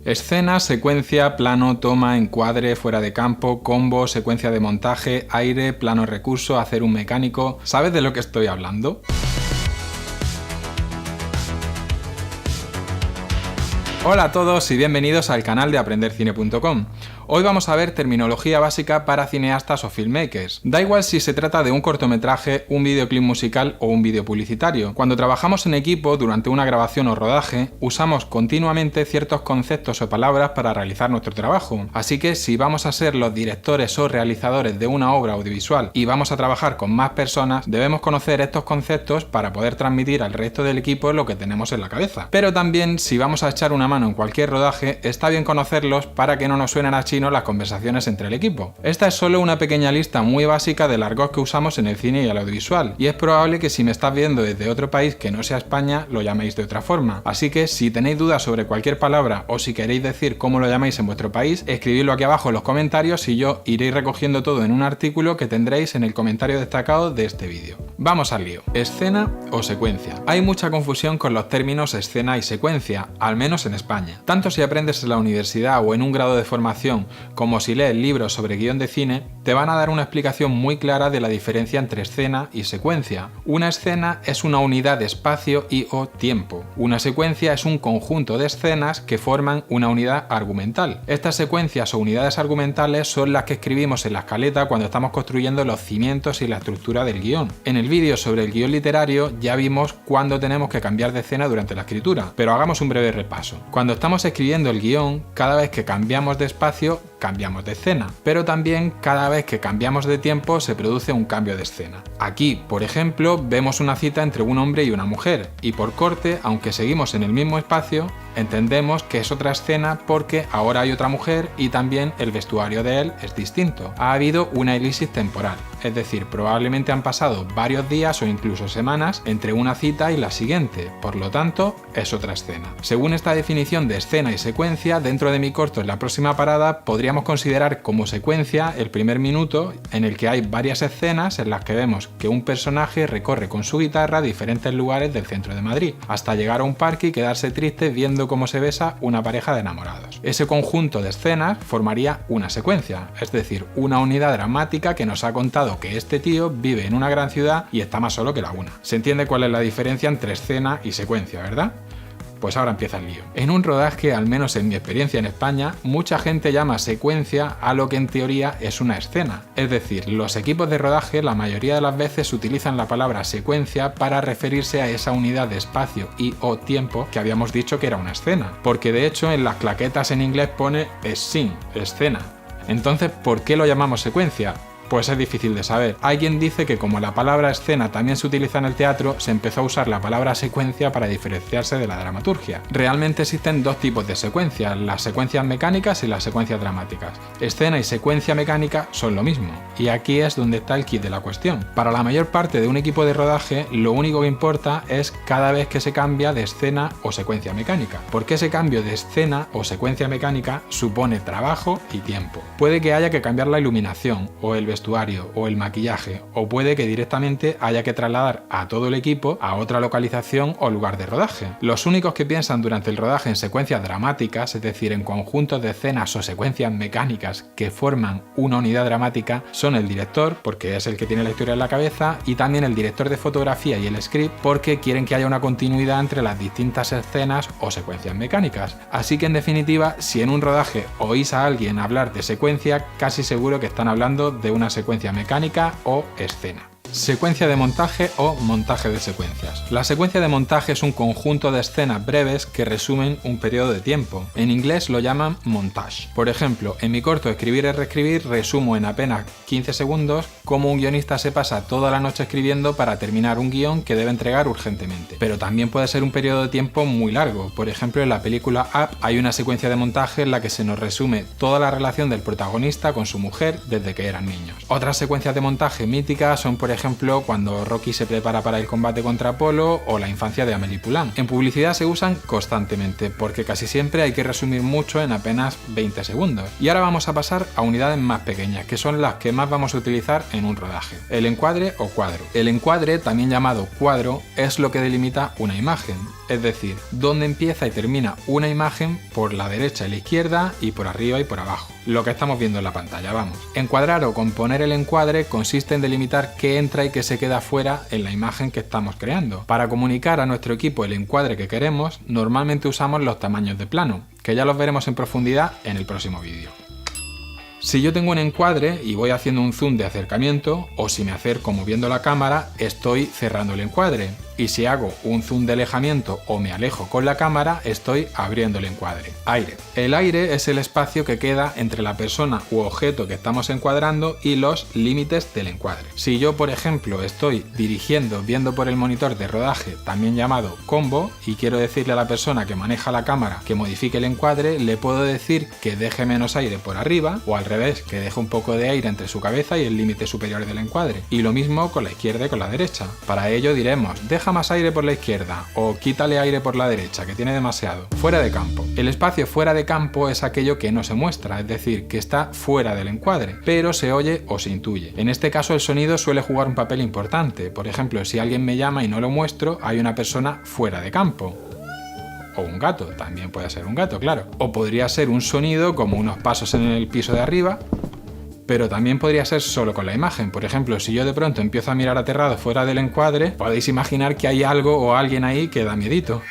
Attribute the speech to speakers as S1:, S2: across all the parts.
S1: Escena, secuencia, plano, toma, encuadre, fuera de campo, combo, secuencia de montaje, aire, plano recurso, hacer un mecánico... ¿Sabes de lo que estoy hablando? Hola a todos y bienvenidos al canal de aprendercine.com. Hoy vamos a ver terminología básica para cineastas o filmmakers. Da igual si se trata de un cortometraje, un videoclip musical o un vídeo publicitario. Cuando trabajamos en equipo durante una grabación o rodaje, usamos continuamente ciertos conceptos o palabras para realizar nuestro trabajo. Así que si vamos a ser los directores o realizadores de una obra audiovisual y vamos a trabajar con más personas, debemos conocer estos conceptos para poder transmitir al resto del equipo lo que tenemos en la cabeza. Pero también, si vamos a echar una mano en cualquier rodaje, está bien conocerlos para que no nos suenen a chino las conversaciones entre el equipo. Esta es solo una pequeña lista muy básica del argot que usamos en el cine y el audiovisual, y es probable que si me estás viendo desde otro país que no sea España, lo llaméis de otra forma. Así que si tenéis dudas sobre cualquier palabra o si queréis decir cómo lo llamáis en vuestro país, escribidlo aquí abajo en los comentarios y yo iré recogiendo todo en un artículo que tendréis en el comentario destacado de este vídeo. Vamos al lío. Escena o secuencia. Hay mucha confusión con los términos escena y secuencia, al menos en España. Tanto si aprendes en la universidad o en un grado de formación, como si lees libros sobre guión de cine, te van a dar una explicación muy clara de la diferencia entre escena y secuencia. Una escena es una unidad de espacio y o tiempo. Una secuencia es un conjunto de escenas que forman una unidad argumental. Estas secuencias o unidades argumentales son las que escribimos en la escaleta cuando estamos construyendo los cimientos y la estructura del guión. En el vídeo sobre el guión literario ya vimos cuándo tenemos que cambiar de escena durante la escritura, pero hagamos un breve repaso. Cuando estamos escribiendo el guión, cada vez que cambiamos de espacio, cambiamos de escena, pero también cada vez que cambiamos de tiempo se produce un cambio de escena. Aquí, por ejemplo, vemos una cita entre un hombre y una mujer, y por corte, aunque seguimos en el mismo espacio, entendemos que es otra escena porque ahora hay otra mujer y también el vestuario de él es distinto. Ha habido una elipsis temporal, es decir, probablemente han pasado varios días o incluso semanas entre una cita y la siguiente, por lo tanto, es otra escena. Según esta definición de escena y secuencia, dentro de mi corto en la próxima parada podríamos considerar como secuencia el primer minuto en el que hay varias escenas en las que vemos que un personaje recorre con su guitarra diferentes lugares del centro de Madrid, hasta llegar a un parque y quedarse triste viendo cómo se besa una pareja de enamorados. Ese conjunto de escenas formaría una secuencia, es decir, una unidad dramática que nos ha contado que este tío vive en una gran ciudad y está más solo que la una. ¿Se entiende cuál es la diferencia entre escena y secuencia, verdad? Pues ahora empieza el lío. En un rodaje, al menos en mi experiencia en España, mucha gente llama secuencia a lo que en teoría es una escena. Es decir, los equipos de rodaje la mayoría de las veces utilizan la palabra secuencia para referirse a esa unidad de espacio y o tiempo que habíamos dicho que era una escena. Porque de hecho en las claquetas en inglés pone scene, escena. Entonces, ¿por qué lo llamamos secuencia? Pues es difícil de saber. Alguien dice que como la palabra escena también se utiliza en el teatro, se empezó a usar la palabra secuencia para diferenciarse de la dramaturgia. Realmente existen dos tipos de secuencias, las secuencias mecánicas y las secuencias dramáticas. Escena y secuencia mecánica son lo mismo, y aquí es donde está el quid de la cuestión. Para la mayor parte de un equipo de rodaje, lo único que importa es cada vez que se cambia de escena o secuencia mecánica, porque ese cambio de escena o secuencia mecánica supone trabajo y tiempo. Puede que haya que cambiar la iluminación o el vestuario o el maquillaje, o puede que directamente haya que trasladar a todo el equipo a otra localización o lugar de rodaje. Los únicos que piensan durante el rodaje en secuencias dramáticas, es decir, en conjuntos de escenas o secuencias mecánicas que forman una unidad dramática, son el director, porque es el que tiene la historia en la cabeza, y también el director de fotografía y el script, porque quieren que haya una continuidad entre las distintas escenas o secuencias mecánicas. Así que en definitiva, si en un rodaje oís a alguien hablar de secuencia, casi seguro que están hablando de una secuencia mecánica o escena. Secuencia de montaje o montaje de secuencias. La secuencia de montaje es un conjunto de escenas breves que resumen un periodo de tiempo. En inglés lo llaman montage. Por ejemplo, en mi corto Escribir es reescribir resumo en apenas 15 segundos cómo un guionista se pasa toda la noche escribiendo para terminar un guión que debe entregar urgentemente. Pero también puede ser un periodo de tiempo muy largo. Por ejemplo, en la película Up hay una secuencia de montaje en la que se nos resume toda la relación del protagonista con su mujer desde que eran niños. Otras secuencias de montaje míticas son, por ejemplo, ejemplo cuando Rocky se prepara para el combate contra Apolo o la infancia de Amélie Poulain. En publicidad se usan constantemente porque casi siempre hay que resumir mucho en apenas 20 segundos. Y ahora vamos a pasar a unidades más pequeñas, que son las que más vamos a utilizar en un rodaje: el encuadre o cuadro. El encuadre, también llamado cuadro, es lo que delimita una imagen, es decir, dónde empieza y termina una imagen por la derecha y la izquierda y por arriba y por abajo. Lo que estamos viendo en la pantalla, vamos. Encuadrar o componer el encuadre consiste en delimitar qué entra y qué se queda fuera en la imagen que estamos creando. Para comunicar a nuestro equipo el encuadre que queremos, normalmente usamos los tamaños de plano, que ya los veremos en profundidad en el próximo vídeo. Si yo tengo un encuadre y voy haciendo un zoom de acercamiento, o si me acerco moviendo la cámara, estoy cerrando el encuadre. Y si hago un zoom de alejamiento o me alejo con la cámara, estoy abriendo el encuadre. Aire. El aire es el espacio que queda entre la persona u objeto que estamos encuadrando y los límites del encuadre. Si yo, por ejemplo, estoy dirigiendo, viendo por el monitor de rodaje, también llamado combo, y quiero decirle a la persona que maneja la cámara que modifique el encuadre, le puedo decir que deje menos aire por arriba, o al revés, que deje un poco de aire entre su cabeza y el límite superior del encuadre. Y lo mismo con la izquierda y con la derecha. Para ello diremos, deja más aire por la izquierda o quítale aire por la derecha, que tiene demasiado. Fuera de campo. El espacio fuera de campo es aquello que no se muestra, es decir, que está fuera del encuadre, pero se oye o se intuye. En este caso el sonido suele jugar un papel importante. Por ejemplo, si alguien me llama y no lo muestro, hay una persona fuera de campo. O un gato, también puede ser un gato, claro. O podría ser un sonido como unos pasos en el piso de arriba, pero también podría ser solo con la imagen. Por ejemplo, si yo de pronto empiezo a mirar aterrado fuera del encuadre, podéis imaginar que hay algo o alguien ahí que da miedito.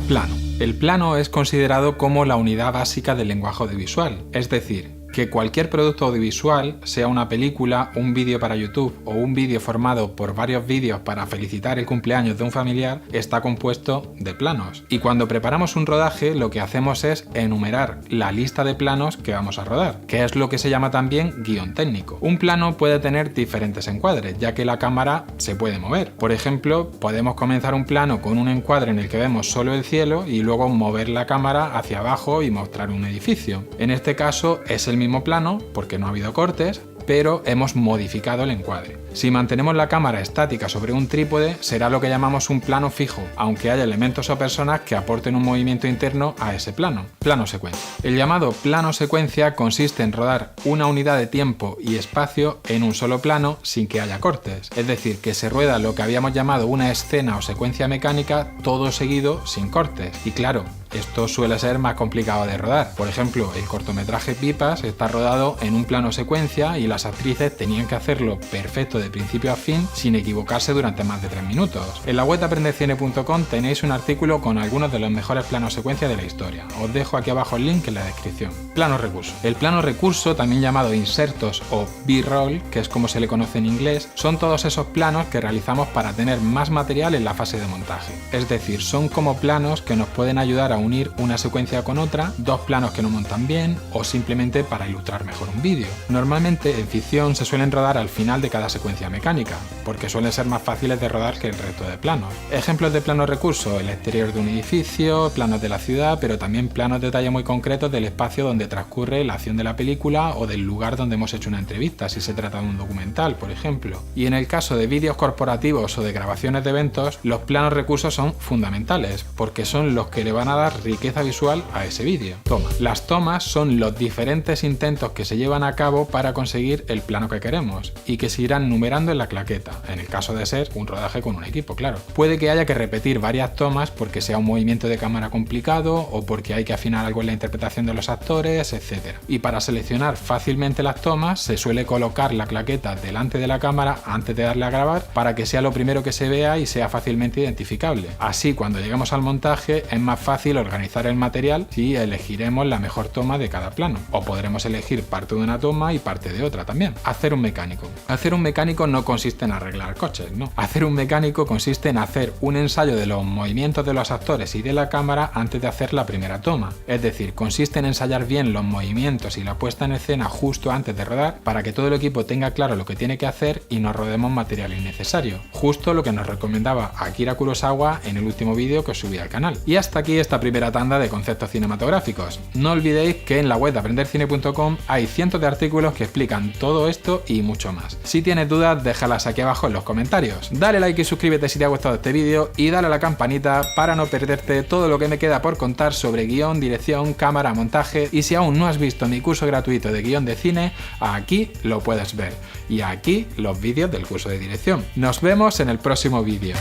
S1: Plano. El plano es considerado como la unidad básica del lenguaje audiovisual, es decir, que cualquier producto audiovisual, sea una película, un vídeo para YouTube o un vídeo formado por varios vídeos para felicitar el cumpleaños de un familiar, está compuesto de planos. Y cuando preparamos un rodaje, lo que hacemos es enumerar la lista de planos que vamos a rodar, que es lo que se llama también guión técnico. Un plano puede tener diferentes encuadres, ya que la cámara se puede mover. Por ejemplo, podemos comenzar un plano con un encuadre en el que vemos solo el cielo y luego mover la cámara hacia abajo y mostrar un edificio. En este caso es el mismo plano porque no ha habido cortes, pero hemos modificado el encuadre. Si mantenemos la cámara estática sobre un trípode, será lo que llamamos un plano fijo, aunque haya elementos o personas que aporten un movimiento interno a ese plano. Plano secuencia. El llamado plano secuencia consiste en rodar una unidad de tiempo y espacio en un solo plano sin que haya cortes, es decir, que se rueda lo que habíamos llamado una escena o secuencia mecánica todo seguido sin cortes. Y claro, esto suele ser más complicado de rodar. Por ejemplo, el cortometraje Pipas está rodado en un plano secuencia y las actrices tenían que hacerlo perfecto de principio a fin sin equivocarse durante más de 3 minutos. En la web de aprendercine.com tenéis un artículo con algunos de los mejores planos secuencia de la historia. Os dejo aquí abajo el link en la descripción. Plano recurso. El plano recurso, también llamado insertos o B-roll, que es como se le conoce en inglés, son todos esos planos que realizamos para tener más material en la fase de montaje. Es decir, son como planos que nos pueden ayudar a unir una secuencia con otra, dos planos que no montan bien o simplemente para ilustrar mejor un vídeo. Normalmente en ficción se suelen rodar al final de cada secuencia mecánica, porque suelen ser más fáciles de rodar que el resto de planos. Ejemplos de plano recurso: el exterior de un edificio, planos de la ciudad, pero también planos de detalle muy concretos del espacio donde transcurre la acción de la película o del lugar donde hemos hecho una entrevista, si se trata de un documental, por ejemplo. Y en el caso de vídeos corporativos o de grabaciones de eventos, los planos recursos son fundamentales, porque son los que le van a dar riqueza visual a ese vídeo. Toma. Las tomas son los diferentes intentos que se llevan a cabo para conseguir el plano que queremos y que se irán numerando en la claqueta, en el caso de ser un rodaje con un equipo, claro. Puede que haya que repetir varias tomas porque sea un movimiento de cámara complicado o porque hay que afinar algo en la interpretación de los actores, etc. Y para seleccionar fácilmente las tomas se suele colocar la claqueta delante de la cámara antes de darle a grabar para que sea lo primero que se vea y sea fácilmente identificable. Así, cuando lleguemos al montaje es más fácil organizar el material y elegiremos la mejor toma de cada plano, o podremos elegir parte de una toma y parte de otra también. Hacer un mecánico. Hacer un mecánico no consiste en arreglar coches, no. Hacer un mecánico consiste en hacer un ensayo de los movimientos de los actores y de la cámara antes de hacer la primera toma. Es decir, consiste en ensayar bien los movimientos y la puesta en escena justo antes de rodar para que todo el equipo tenga claro lo que tiene que hacer y no rodemos material innecesario. Justo lo que nos recomendaba Akira Kurosawa en el último vídeo que os subí al canal. Y hasta aquí esta primera tanda de conceptos cinematográficos. No olvidéis que en la web de aprendercine.com hay cientos de artículos que explican todo esto y mucho más. Si tienes dudas dudas déjalas aquí abajo en los comentarios. Dale like y suscríbete si te ha gustado este vídeo y dale a la campanita para no perderte todo lo que me queda por contar sobre guión, dirección, cámara, montaje, y si aún no has visto mi curso gratuito de guión de cine, aquí lo puedes ver. Y aquí los vídeos del curso de dirección. Nos vemos en el próximo vídeo.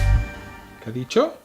S1: ¿Qué he dicho?